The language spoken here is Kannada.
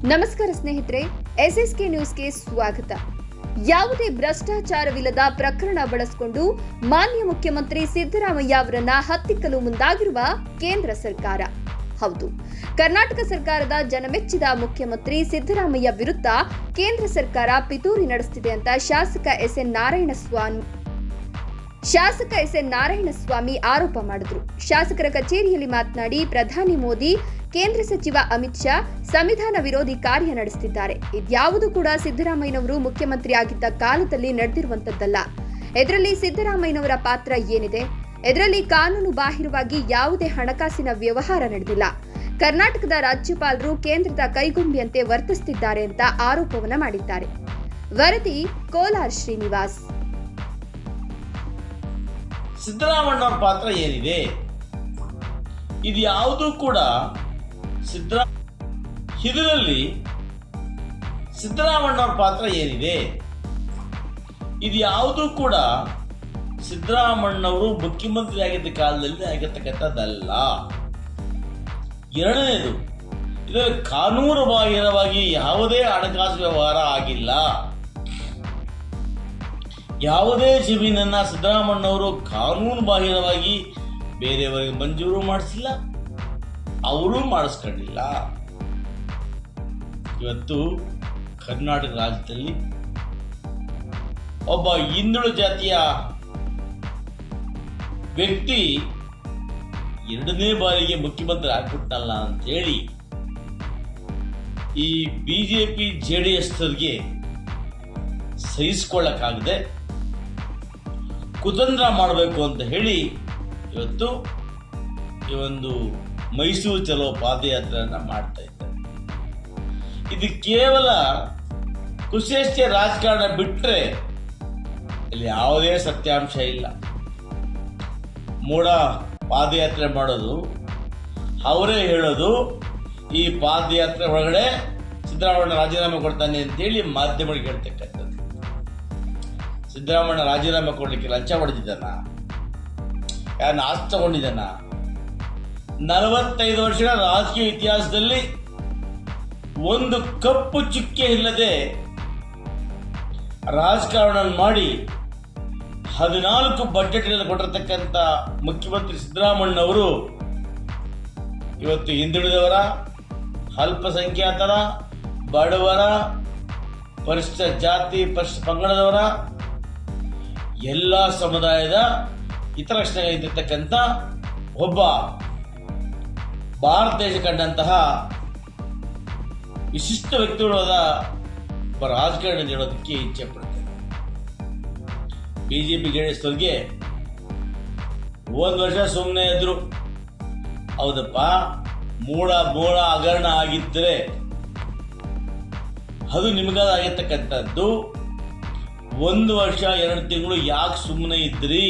ನಮಸ್ಕಾರ ಸ್ನೇಹಿತರೆ, ಎಸ್ಎಸ್ಕೆ ನ್ಯೂಸ್ಗೆ ಸ್ವಾಗತ. ಯಾವುದೇ ಭ್ರಷ್ಟಾಚಾರವಿಲ್ಲದ ಪ್ರಕರಣ ಬಳಸಿಕೊಂಡು ಮಾನ್ಯ ಮುಖ್ಯಮಂತ್ರಿ ಸಿದ್ದರಾಮಯ್ಯ ಅವರನ್ನ ಹತ್ತಿಕ್ಕಲು ಮುಂದಾಗಿರುವ ಕೇಂದ್ರ ಸರ್ಕಾರ. ಹೌದು, ಕರ್ನಾಟಕ ಸರ್ಕಾರದ ಜನಮೆಚ್ಚಿದ ಮುಖ್ಯಮಂತ್ರಿ ಸಿದ್ದರಾಮಯ್ಯ ವಿರುದ್ಧ ಕೇಂದ್ರ ಸರ್ಕಾರ ಪಿತೂರಿ ನಡೆಸುತ್ತಿದೆ ಅಂತ ಶಾಸಕ ಎಸ್ ಎನ್ ನಾರಾಯಣಸ್ವಾಮಿ ಆರೋಪ ಮಾಡಿದ್ರು. ಶಾಸಕರ ಕಚೇರಿಯಲ್ಲಿ ಮಾತನಾಡಿ, ಪ್ರಧಾನಿ ಮೋದಿ, ಕೇಂದ್ರ ಸಚಿವ ಅಮಿತ್ ಶಾ ಸಂವಿಧಾನ ವಿರೋಧಿ ಕಾರ್ಯ ನಡೆಸುತ್ತಿದ್ದಾರೆ. ಇದ್ಯಾವುದು ಕೂಡ ಸಿದ್ದರಾಮಯ್ಯನವರು ಮುಖ್ಯಮಂತ್ರಿ ಆಗಿದ್ದ ಕಾಲದಲ್ಲಿ ನಡೆದಿರುವಂತದ್ದಲ್ಲ. ಇದರಲ್ಲಿ ಸಿದ್ದರಾಮಯ್ಯನವರ ಪಾತ್ರ ಏನಿದೆ? ಇದರಲ್ಲಿ ಕಾನೂನು ಬಾಹಿರವಾಗಿ ಯಾವುದೇ ಹಣಕಾಸಿನ ವ್ಯವಹಾರ ನಡೆದಿಲ್ಲ. ಕರ್ನಾಟಕದ ರಾಜ್ಯಪಾಲರು ಕೇಂದ್ರದ ಕೈಗೊಂಬಿಯಂತೆ ವರ್ತಿಸುತ್ತಿದ್ದಾರೆ ಅಂತ ಆರೋಪವನ್ನ ಮಾಡಿದ್ದಾರೆ. ವರದಿ ಕೋಲಾರ್ ಶ್ರೀನಿವಾಸ್. ಸಿದ್ದರಾಮಯ್ಯನವರ ಪಾತ್ರ ಏನಿದೆ? ಇದು ಯಾವುದೂ ಕೂಡ ಇದರಲ್ಲಿ ಸಿದ್ದರಾಮಯ್ಯನವರ ಪಾತ್ರ ಏನಿದೆ? ಇದು ಯಾವುದೂ ಕೂಡ ಸಿದ್ದರಾಮಯ್ಯನವರು ಮುಖ್ಯಮಂತ್ರಿ ಆಗಿದ್ದ ಕಾಲದಲ್ಲಿ ಆಗಿರ್ತಕ್ಕಂಥದ್ದಲ್ಲ. ಎರಡನೇದು, ಇದರಲ್ಲಿ ಕಾನೂನು ಬಾಹಿರವಾಗಿ ಯಾವುದೇ ಹಣಕಾಸು ವ್ಯವಹಾರ ಆಗಿಲ್ಲ. ಯಾವುದೇ ಜಮೀನನ್ನ ಸಿದ್ದರಾಮಯ್ಯನವರು ಕಾನೂನು ಬಾಹಿರವಾಗಿ ಬೇರೆಯವರಿಗೆ ಮಂಜೂರು ಮಾಡಿಸಿಲ್ಲ, ಅವರು ಮಾಡಿಸ್ಕೊಂಡಿಲ್ಲ. ಇವತ್ತು ಕರ್ನಾಟಕ ರಾಜ್ಯದಲ್ಲಿ ಒಬ್ಬ ಹಿಂದುಳಿದ ಜಾತಿಯ ವ್ಯಕ್ತಿ ಎರಡನೇ ಬಾರಿಗೆ ಮುಖ್ಯಮಂತ್ರಿ ಆಗ್ಬಿಟ್ಟಲ್ಲ ಅಂತೇಳಿ ಈ ಬಿಜೆಪಿ ಜೆಡಿಎಸ್ ಅವರಿಗೆ ಸಹಿಸಿಕೊಳ್ಳಕ್ಕಾಗದೆ ಕುತಂತ್ರ ಮಾಡಬೇಕು ಅಂತ ಹೇಳಿ ಇವತ್ತು ಈ ಒಂದು ಮೈಸೂರು ಚಲೋ ಪಾದಯಾತ್ರೆಯನ್ನ ಮಾಡ್ತಾ ಇದ್ದಾರೆ. ಇದು ಕೇವಲ ಕುಶೇಷ್ಟೇ ರಾಜಕಾರಣ ಬಿಟ್ಟರೆ ಇಲ್ಲಿ ಯಾವುದೇ ಸತ್ಯಾಂಶ ಇಲ್ಲ. ಮೂಢ ಪಾದಯಾತ್ರೆ ಮಾಡೋದು, ಅವರೇ ಹೇಳೋದು ಈ ಪಾದಯಾತ್ರೆ ಒಳಗಡೆ ಸಿದ್ದರಾಮಯ್ಯ ರಾಜೀನಾಮೆ ಕೊಡ್ತಾನೆ ಅಂತೇಳಿ ಮಾಧ್ಯಮಗಳಿಗೆ ಹೇಳ್ತಕ್ಕಂಥದ್ದು. ಸಿದ್ದರಾಮಯ್ಯ ರಾಜೀನಾಮೆ ಕೊಡ್ಲಿಕ್ಕೆ ಲಂಚ ಹೊಡೆದಿದ್ದಾನ? ಯಾರನ್ನ ಆಸ್ತಿ ತಗೊಂಡಿದ್ದಾನ? 45 ವರ್ಷಗಳ ರಾಜಕೀಯ ಇತಿಹಾಸದಲ್ಲಿ ಒಂದು ಕಪ್ಪು ಚುಕ್ಕೆ ಇಲ್ಲದೆ ರಾಜಕಾರಣ ಮಾಡಿ 14 ಬಜೆಟ್ ಕೊಟ್ಟಿರತಕ್ಕಂಥ ಮುಖ್ಯಮಂತ್ರಿ ಸಿದ್ದರಾಮಯ್ಯನವರು ಇವತ್ತು ಹಿಂದುಳಿದವರ, ಅಲ್ಪಸಂಖ್ಯಾತರ, ಬಡವರ, ಪರಿಶಿಷ್ಟ ಜಾತಿ, ಪರಿಶಿಷ್ಟ ಪಂಗಡದವರ, ಎಲ್ಲ ಸಮುದಾಯದ ಹಿತರಕ್ಷಣೆಗಿರ್ತಕ್ಕಂಥ ಒಬ್ಬ ಭಾರತ ದೇಶ ಕಂಡಂತಹ ವಿಶಿಷ್ಟ ವ್ಯಕ್ತಿಗಳಾದ ಒಬ್ಬ ರಾಜಕಾರಣ ನೀಡೋದಕ್ಕೆ ಇಚ್ಛೆ ಪಡ್ತೇನೆ. ಬಿಜೆಪಿ ಜೆಡಿಎಸ್ ಅವರಿಗೆ ಒಂದು ವರ್ಷ ಸುಮ್ಮನೆ ಇದ್ರು. ಹೌದಪ್ಪ, ಮೂಳ ಹಗರಣ ಆಗಿದ್ದರೆ ಅದು ನಿಮಗಾಗಿರ್ತಕ್ಕಂಥದ್ದು. 1 ವರ್ಷ 2 ತಿಂಗಳು ಯಾಕೆ ಸುಮ್ಮನೆ ಇದ್ರಿ?